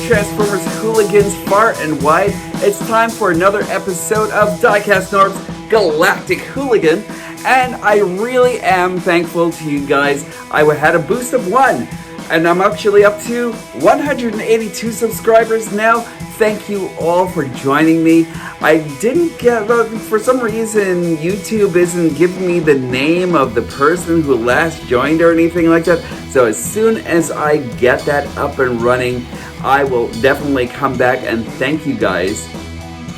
Transformers hooligans far and wide. It's time for another episode of DIECAST NORBZ Galactic Hooligan, and I really am thankful to you guys. I had a boost of 1, and I'm actually up to 182 subscribers now. Thank you all for joining me. I didn't get, for some reason, YouTube isn't giving me the name of the person who last joined or anything like that. So as soon as I get that up and running, I will definitely come back and thank you guys.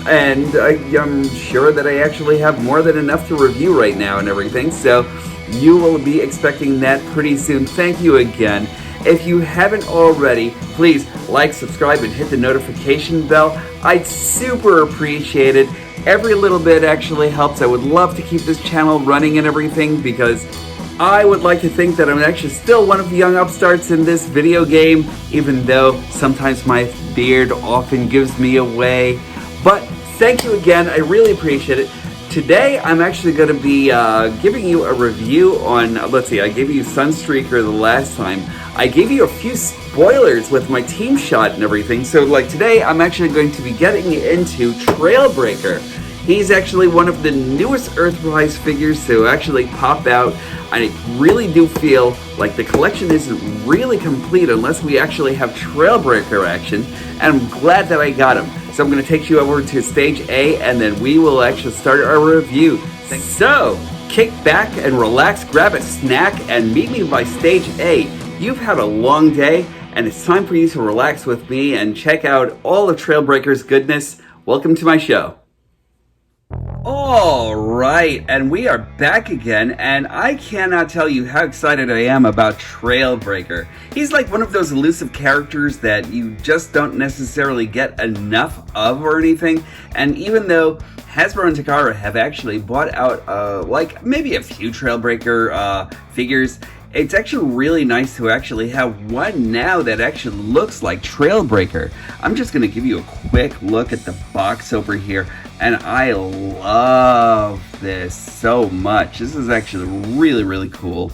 And I'm sure that I actually have more than enough to review right now and everything. So you will be expecting that pretty soon. Thank you again. If you haven't already, please like, subscribe, and hit the notification bell. I'd super appreciate it. Every little bit actually helps. I would love to keep this channel running and everything because I would like to think that I'm actually still one of the young upstarts in this video game, even though sometimes my beard often gives me away. But thank you again. I really appreciate it. Today, I'm actually going to be giving you a review on, let's see, I gave you Sunstreaker the last time. I gave you a few spoilers with my team shot and everything. So, like, today, I'm actually going to be getting into Trailbreaker. He's actually one of the newest Earthrise figures to actually pop out. I really do feel like the collection isn't really complete unless we actually have Trailbreaker action. And I'm glad that I got him. So I'm going to take you over to Stage A, and then we will actually start our review. So, kick back and relax, grab a snack, and meet me by Stage A. You've had a long day, and it's time for you to relax with me and check out all of Trailbreaker's goodness. Welcome to my show. Alright, and we are back again, and I cannot tell you how excited I am about Trailbreaker. He's like one of those elusive characters that you just don't necessarily get enough of or anything, and even though Hasbro and Takara have actually bought out like maybe a few Trailbreaker figures, it's actually really nice to actually have one now that actually looks like Trailbreaker. I'm just going to give you a quick look at the box over here, and I love this so much. This is actually really, really cool.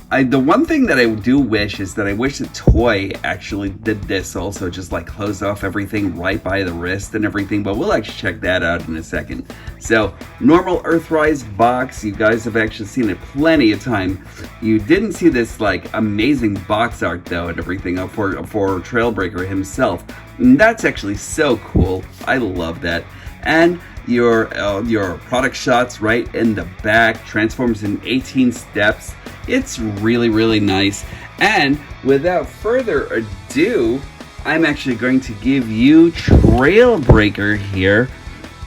The one thing that I do wish is that I wish the toy actually did this also, just like close off everything right by the wrist and everything, but we'll actually check that out in a second. So, normal Earthrise box, you guys have actually seen it plenty of time. You didn't see this like amazing box art though and everything for Trailbreaker himself. And that's actually so cool. I love that. And your product shots right in the back, transforms in 18 steps. It's really, really nice. And without further ado, I'm actually going to give you Trailbreaker here.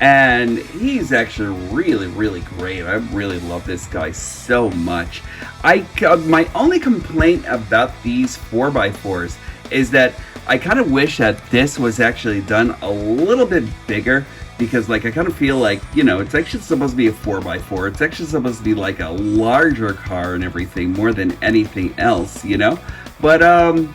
And he's actually really, really great. I really love this guy so much. My only complaint about these 4x4s is that I kind of wish that this was actually done a little bit bigger. Because, like, I kind of feel like, you know, it's actually supposed to be a 4x4. It's actually supposed to be like a larger car and everything more than anything else, you know? But,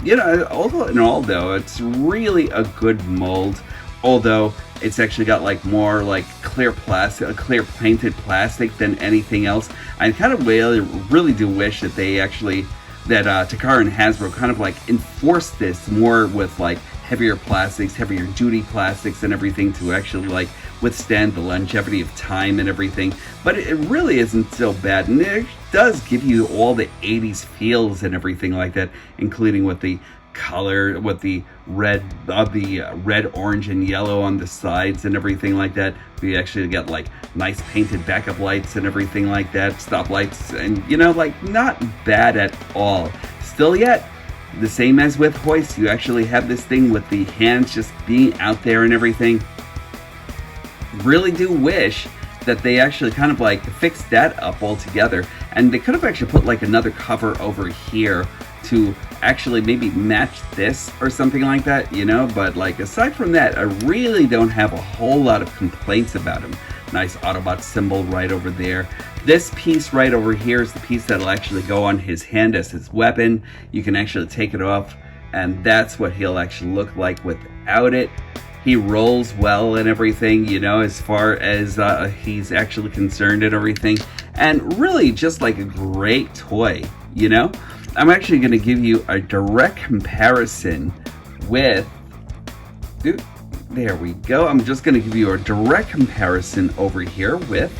you know, all in all, though, it's really a good mold. Although, it's actually got, like, more, like, clear plastic, clear painted plastic than anything else. I kind of really do wish that they actually, that Takara and Hasbro kind of, like, enforced this more with, like, heavier plastics, heavier duty plastics and everything to actually like withstand the longevity of time and everything. But it really isn't so bad, and it does give you all the 80s feels and everything like that, including with the color, with the red, orange, and yellow on the sides and everything like that. We actually get like nice painted backup lights and everything like that, stop lights, and you know, like not bad at all. Still yet, the same as with hoist, you actually have this thing with the hands just being out there and everything. Really do wish that they actually kind of like fixed that up altogether, and they could have actually put like another cover over here to actually maybe match this or something like that, you know. But like aside from that, I really don't have a whole lot of complaints about him. Nice Autobot symbol right over there. This piece right over here is the piece that'll actually go on his hand as his weapon. You can actually take it off, and that's what he'll actually look like without it. He rolls well and everything, you know, as far as he's actually concerned and everything. And really just like a great toy, you know. I'm actually going to give you a direct comparison with There we go. I'm just going to give you a direct comparison over here with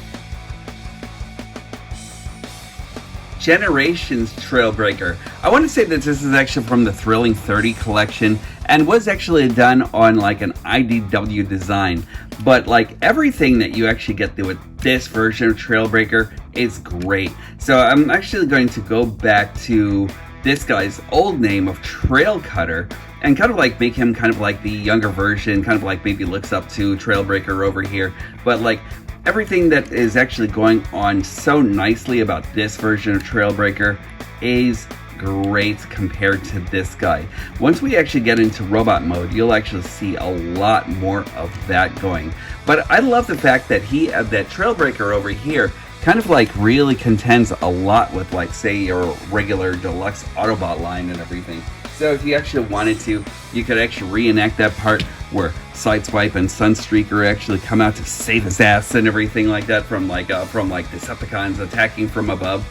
Generations Trailbreaker. I want to say that this is actually from the Thrilling 30 collection and was actually done on like an IDW design, but like everything that you actually get with this version of Trailbreaker is great. So I'm actually going to go back to this guy's old name of Trail Cutter and kind of like make him kind of like the younger version, kind of like maybe looks up to Trailbreaker over here, but like everything that is actually going on so nicely about this version of Trailbreaker is great compared to this guy. Once we actually get into robot mode, you'll actually see a lot more of that going. But I love the fact that that Trailbreaker over here kind of like really contends a lot with like say your regular deluxe Autobot line and everything. So if you actually wanted to, you could actually reenact that part where Sideswipe and Sunstreaker actually come out to save his ass and everything like that from like Decepticons attacking from above.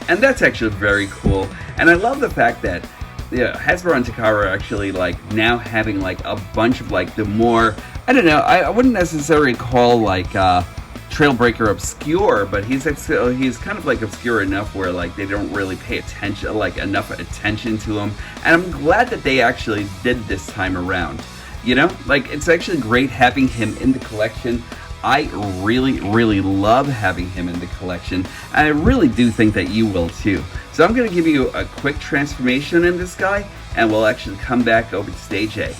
And that's actually very cool. And I love the fact that Hasbro and Takara are actually like now having like a bunch of like the more, I don't know, I wouldn't necessarily call like Trailbreaker obscure, but he's kind of like obscure enough where like they don't really pay attention, like enough attention to him. And I'm glad that they actually did this time around. You know, like it's actually great having him in the collection. I really, really love having him in the collection, and I really do think that you will too. So I'm going to give you a quick transformation in this guy, and we'll actually come back over to stage A.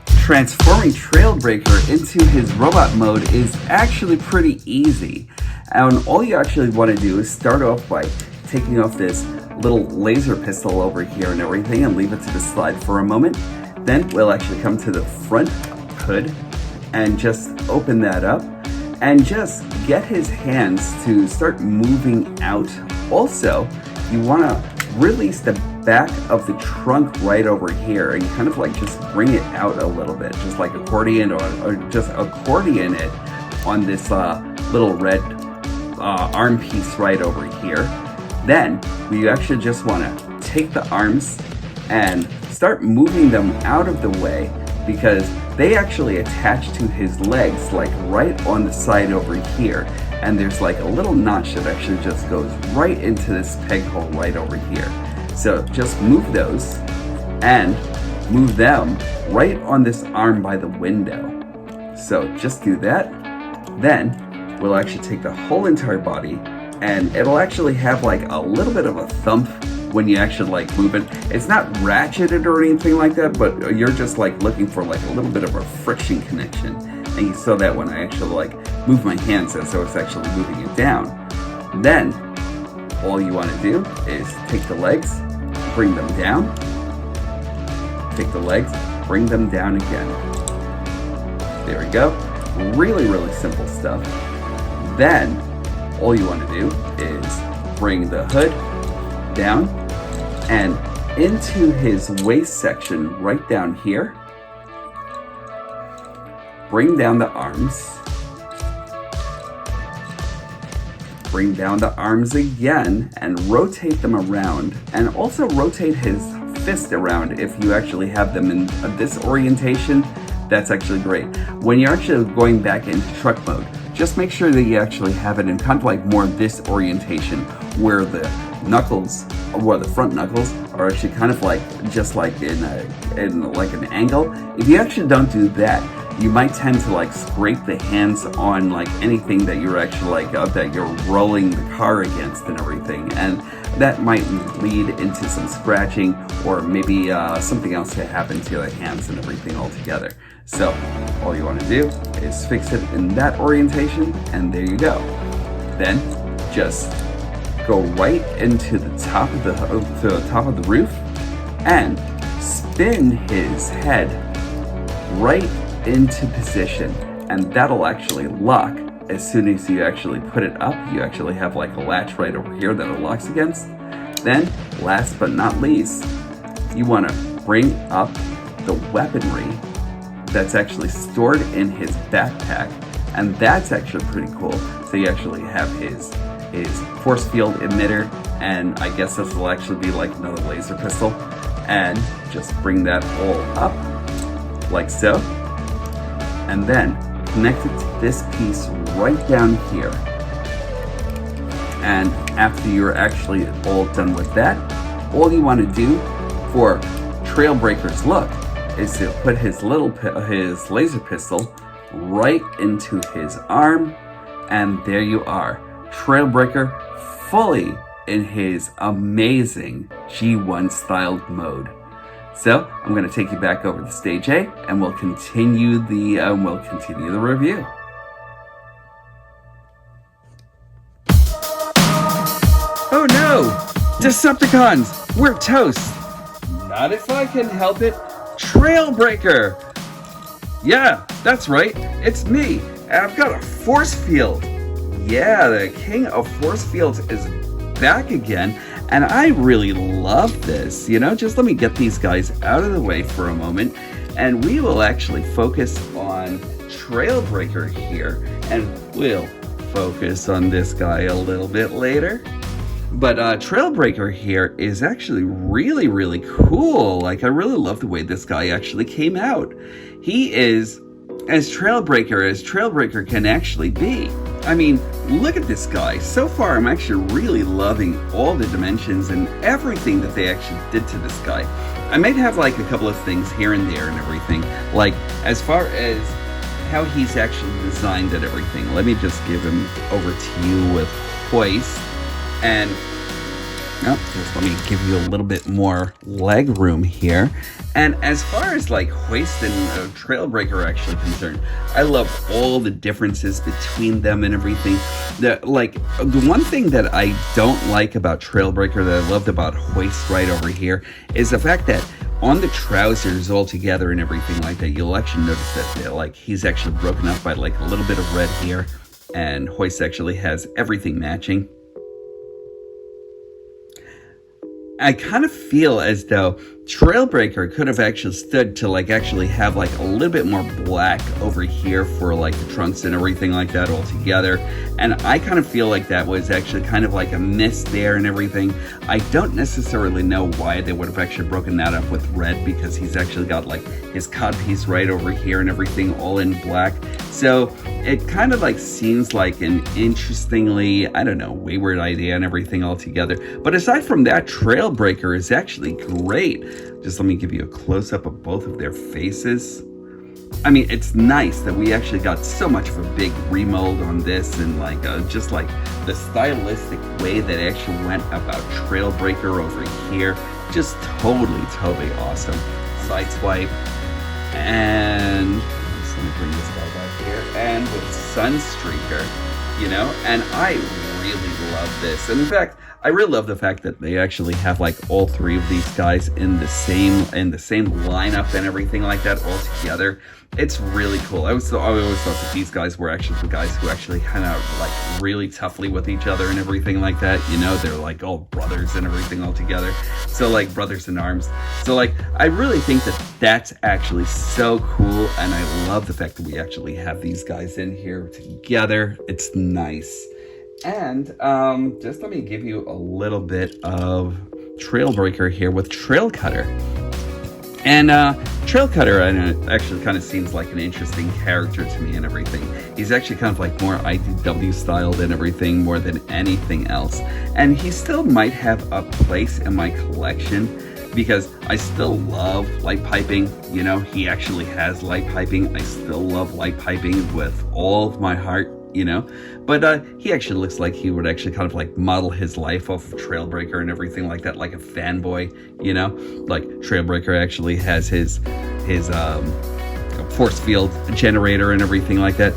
Transforming Trailbreaker into his robot mode is actually pretty easy. And all you actually want to do is start off by taking off this little laser pistol over here and everything and leave it to the side for a moment. Then we'll actually come to the front hood and just open that up and just get his hands to start moving out. Also, you want to release the back of the trunk right over here and kind of like just bring it out a little bit, just like accordion or just accordion it on this little red arm piece right over here. Then we actually just want to take the arms and start moving them out of the way because they actually attach to his legs like right on the side over here, and there's like a little notch that actually just goes right into this peg hole right over here. So just move those and move them right on this arm by the window. So just do that. Then we'll actually take the whole entire body, and it'll actually have like a little bit of a thump when you actually like move it. It's not ratcheted or anything like that, but you're just like looking for like a little bit of a friction connection. And you saw that when I actually like move my hands as though it's actually moving it down. Then all you want to do is take the legs, bring them down, take the legs, bring them down again. There we go. Really, really simple stuff. Then all you want to do is bring the hood down and into his waist section right down here. Bring down the arms. Bring down the arms again and rotate them around, and also rotate his fist around if you actually have them in this orientation. That's actually great. When you're actually going back into truck mode, just make sure that you actually have it in kind of like more this orientation where the knuckles, or the front knuckles, are actually kind of like just like in like an angle. If you actually don't do that, you might tend to like scrape the hands on like anything that you're actually like that you're rolling the car against and everything, and that might lead into some scratching or maybe something else to happen to the hands and everything altogether. So all you want to do is fix it in that orientation, and there you go. Then just go right into the top of the roof and spin his head right into position, and that'll actually lock as soon as you actually put it up. You actually have like a latch right over here that it locks against. Then last but not least, you want to bring up the weaponry that's actually stored in his backpack, and that's actually pretty cool. So you actually have his force field emitter, and I guess this will actually be like another laser pistol, and just bring that all up like so, and then connect it to this piece right down here. And after you're actually all done with that, all you want to do for Trailbreaker's look is to put his laser pistol right into his arm, and there you are, Trailbreaker fully in his amazing G1 styled mode. So I'm going to take you back over to stage A, and we'll continue the review. Oh no! Decepticons! We're toast! Not if I can help it. Trailbreaker! Yeah, that's right. It's me. And I've got a force field. Yeah, the king of force fields is back again. And I really love this. You know, just let me get these guys out of the way for a moment. And we will actually focus on Trailbreaker here. And we'll focus on this guy a little bit later. But Trailbreaker here is actually really, really cool. Like, I really love the way this guy actually came out. He is as Trailbreaker can actually be. I mean, look at this guy. So far, I'm actually really loving all the dimensions and everything that they actually did to this guy. I might have like a couple of things here and there and everything. Like, as far as how he's actually designed and everything, let me just give him over to you with Hoist. And just let me give you a little bit more leg room here. And as far as like Hoist and Trailbreaker are actually concerned, I love all the differences between them and everything. The one thing that I don't like about Trailbreaker that I loved about Hoist right over here is the fact that on the trousers all together and everything like that, you'll actually notice that like he's actually broken up by like a little bit of red here, and Hoist actually has everything matching. I kind of feel as though Trailbreaker could have actually stood to like actually have like a little bit more black over here for like the trunks and everything like that all together. And I kind of feel like that was actually kind of like a miss there and everything. I don't necessarily know why they would have actually broken that up with red, because he's actually got like his codpiece right over here and everything all in black. So it kind of like seems like an interestingly, I don't know, wayward idea and everything altogether. But aside from that, Trailbreaker is actually great. Just let me give you a close-up of both of their faces. I mean, it's nice that we actually got so much of a big remold on this, and like just like the stylistic way that it actually went about Trailbreaker over here, just totally awesome. Sideswipe, and let me bring this guy back here, and with Sunstreaker, you know, and I really love this. And in fact, I really love the fact that they actually have like all three of these guys in the same lineup and everything like that all together. It's really cool. I always thought that these guys were actually the guys who actually hung out like really toughly with each other and everything like that. You know, they're like all brothers and everything all together. So like brothers in arms. So like, I really think that that's actually so cool. And I love the fact that we actually have these guys in here together. It's nice. And just let me give you a little bit of Trailbreaker here with Trail Cutter. And Trail Cutter actually kind of seems like an interesting character to me and everything. He's actually kind of like more IDW styled and everything more than anything else. And he still might have a place in my collection because I still love light piping. You know, he actually has light piping. I still love light piping with all of my heart. You know, but he actually looks like he would actually kind of like model his life off of Trailbreaker and everything like that, like a fanboy, you know, like Trailbreaker actually has his force field generator and everything like that.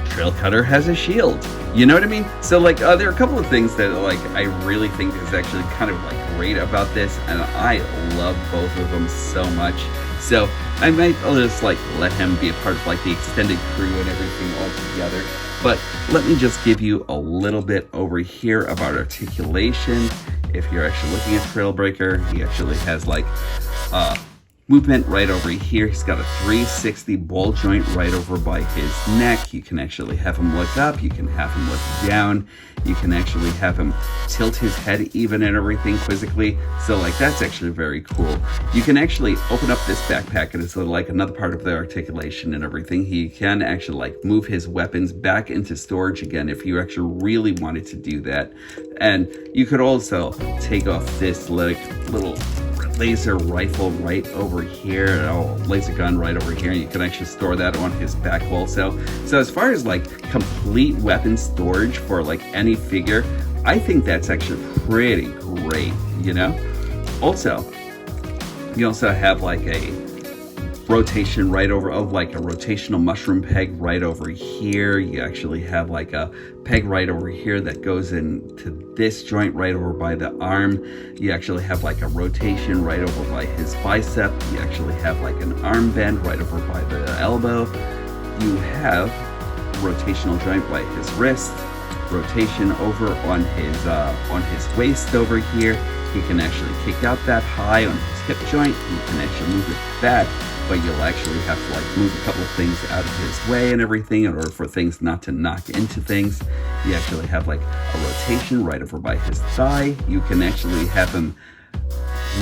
Trail Cutter has a shield, you know what I mean? So like there are a couple of things that like I really think is actually kind of like great about this, and I love both of them so much. So I might just like let him be a part of like the extended crew and everything all together. But let me just give you a little bit over here about articulation. If you're actually looking at Trailbreaker, he actually has like movement right over here. He's got a 360 ball joint right over by his neck. You can actually have him look up. You can have him look down. You can actually have him tilt his head even and everything quizzically. So like that's actually very cool. You can actually open up this backpack and it's like another part of the articulation and everything. He can actually like move his weapons back into storage again if you actually really wanted to do that. And you could also take off this like little laser rifle right over here, laser gun right over here, and you can actually store that on his back also. So as far as like complete weapon storage for like any figure, I think that's actually pretty great, you know? Also, you also have like a rotation right over, like a rotational mushroom peg right over here. You actually have like a peg right over here that goes into this joint right over by the arm. You actually have like a rotation right over by his bicep. You actually have like an arm bend right over by the elbow. You have rotational joint by his wrist, rotation over on his waist over here. He can actually kick out that high on his hip joint. You can actually move it back, but you'll actually have to like move a couple of things out of his way and everything in order for things not to knock into things. You actually have like a rotation right over by his thigh. You can actually have him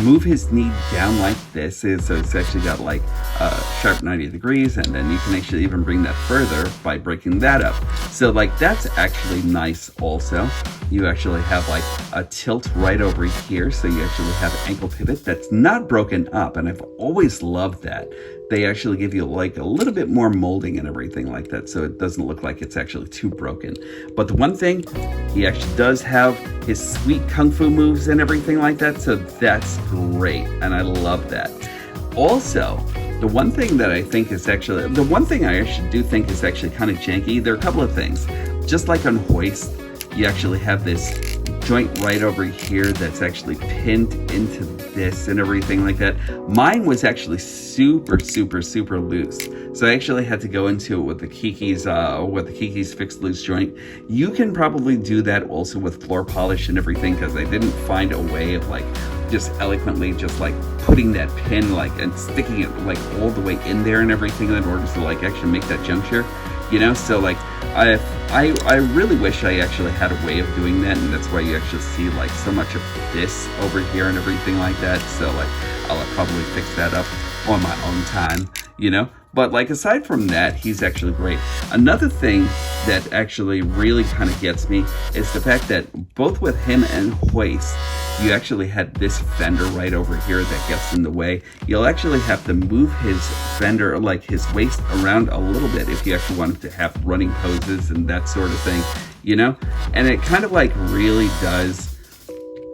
move his knee down like this, so it's actually got like a sharp 90 degrees, and then you can actually even bring that further by breaking that up. So like that's actually nice also. You actually have like a tilt right over here, so you actually have an ankle pivot that's not broken up, and I've always loved that. They actually give you like a little bit more molding and everything like that, so it doesn't look like it's actually too broken. But the one thing, he actually does have his sweet kung fu moves and everything like that, so that's great, and I love that. Also, the one thing that I think is actually, the one thing I actually do think is actually kind of janky, there are a couple of things. Just like on Hoist, you actually have this joint right over here that's actually pinned into this and everything like that. Mine was actually super loose, so I actually had to go into it with the Kiki's fixed loose joint. You can probably do that also with floor polish and everything, because I didn't find a way of like just eloquently just like putting that pin like and sticking it like all the way in there and everything in order to like actually make that juncture, you know? So like I really wish I actually had a way of doing that, and that's why you actually see like so much of this over here and everything like that. So like I'll probably fix that up on my own time, you know? But like aside from that, he's actually great. Another thing that actually really kind of gets me is the fact that both with him and Hoist, you actually had this fender right over here that gets in the way. You'll actually have to move his fender, like his waist, around a little bit if you actually wanted to have running poses and that sort of thing, you know? And it kind of like really does,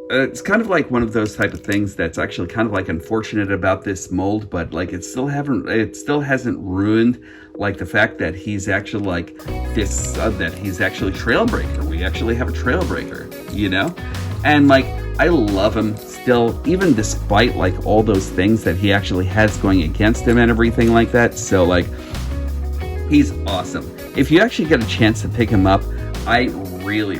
it's kind of like one of those type of things that's actually kind of like unfortunate about this mold, but like it still hasn't ruined like the fact that he's actually like this, that he's actually Trailbreaker. We actually have a Trailbreaker, you know? And like, I love him still, even despite like all those things that he actually has going against him and everything like that. So like, he's awesome. If you actually get a chance to pick him up, I really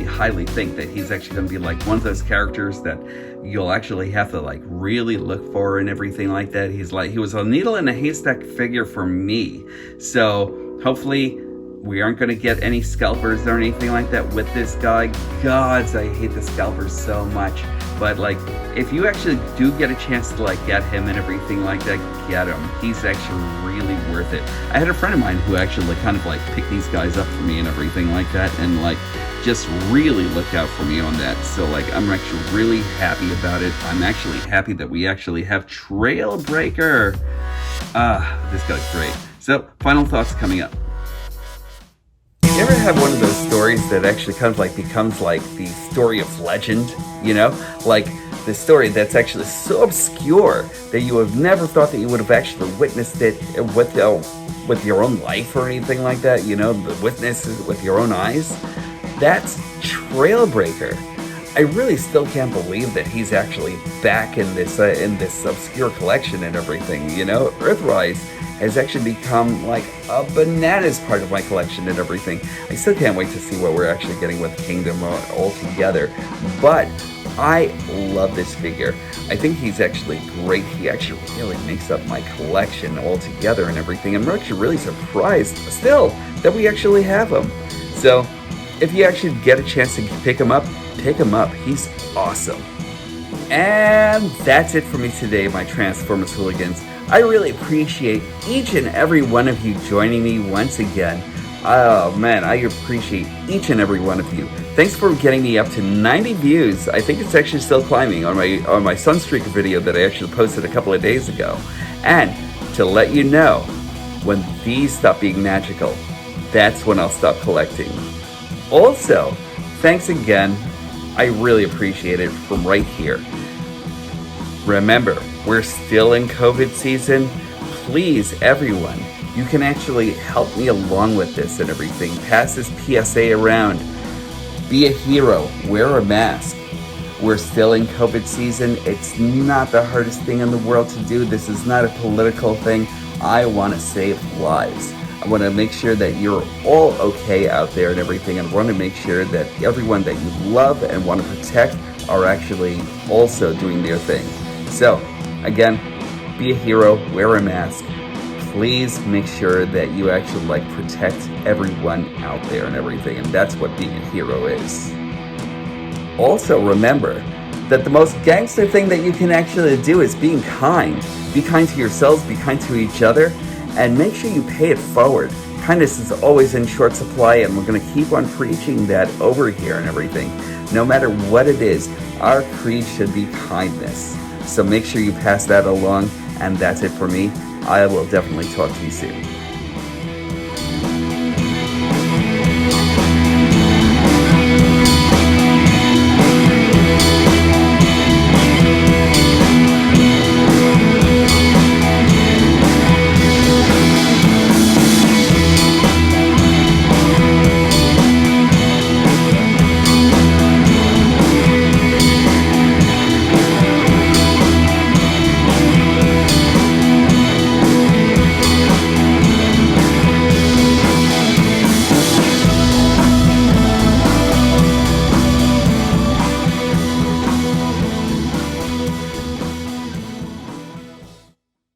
highly think that he's actually going to be like one of those characters that you'll actually have to like really look for and everything like that. He was a needle in a haystack figure for me. So hopefully we aren't going to get any scalpers or anything like that with this guy. Gods, I hate the scalpers so much. But like, if you actually do get a chance to like get him and everything like that, get him. He's actually really worth it. I had a friend of mine who actually like kind of like picked these guys up for me and everything like that, and like just really looked out for me on that. So like, I'm actually really happy about it. I'm actually happy that we actually have Trailbreaker. This guy's great. So final thoughts coming up. You ever have one of those stories that actually kind of like becomes like the story of legend, you know? Like the story that's actually so obscure that you have never thought that you would have actually witnessed it with your own life or anything like that, you know? The witness with your own eyes. That's Trailbreaker. I really still can't believe that he's actually back in this obscure collection and everything, you know? Earthrise has actually become like a bananas part of my collection and everything. I still can't wait to see what we're actually getting with Kingdom all together. But I love this figure. I think he's actually great. He actually really makes up my collection altogether and everything. I'm actually really surprised still that we actually have him. So if you actually get a chance to pick him up, pick him up. He's awesome. And that's it for me today, my Transformers hooligans. I really appreciate each and every one of you joining me once again. Oh man, I appreciate each and every one of you. Thanks for getting me up to 90 views. I think it's actually still climbing on my Sunstreaker video that I actually posted a couple of days ago. And to let you know, when these stop being magical, that's when I'll stop collecting. Also, thanks again. I really appreciate it from right here. Remember, we're still in COVID season. Please, everyone, you can actually help me along with this and everything. Pass this PSA around. Be a hero. Wear a mask. We're still in COVID season. It's not the hardest thing in the world to do. This is not a political thing. I want to save lives. I want to make sure that you're all okay out there and everything. And I want to make sure that everyone that you love and want to protect are actually also doing their thing. So, again, be a hero, wear a mask. Please make sure that you actually protect everyone out there and everything. And that's what being a hero is. Also, remember that the most gangster thing that you can actually do is being kind. Be kind to yourselves, be kind to each other, and make sure you pay it forward. Kindness is always in short supply, and we're going to keep on preaching that over here and everything. No matter what it is, our creed should be kindness. So make sure you pass that along, and that's it for me. I will definitely talk to you soon.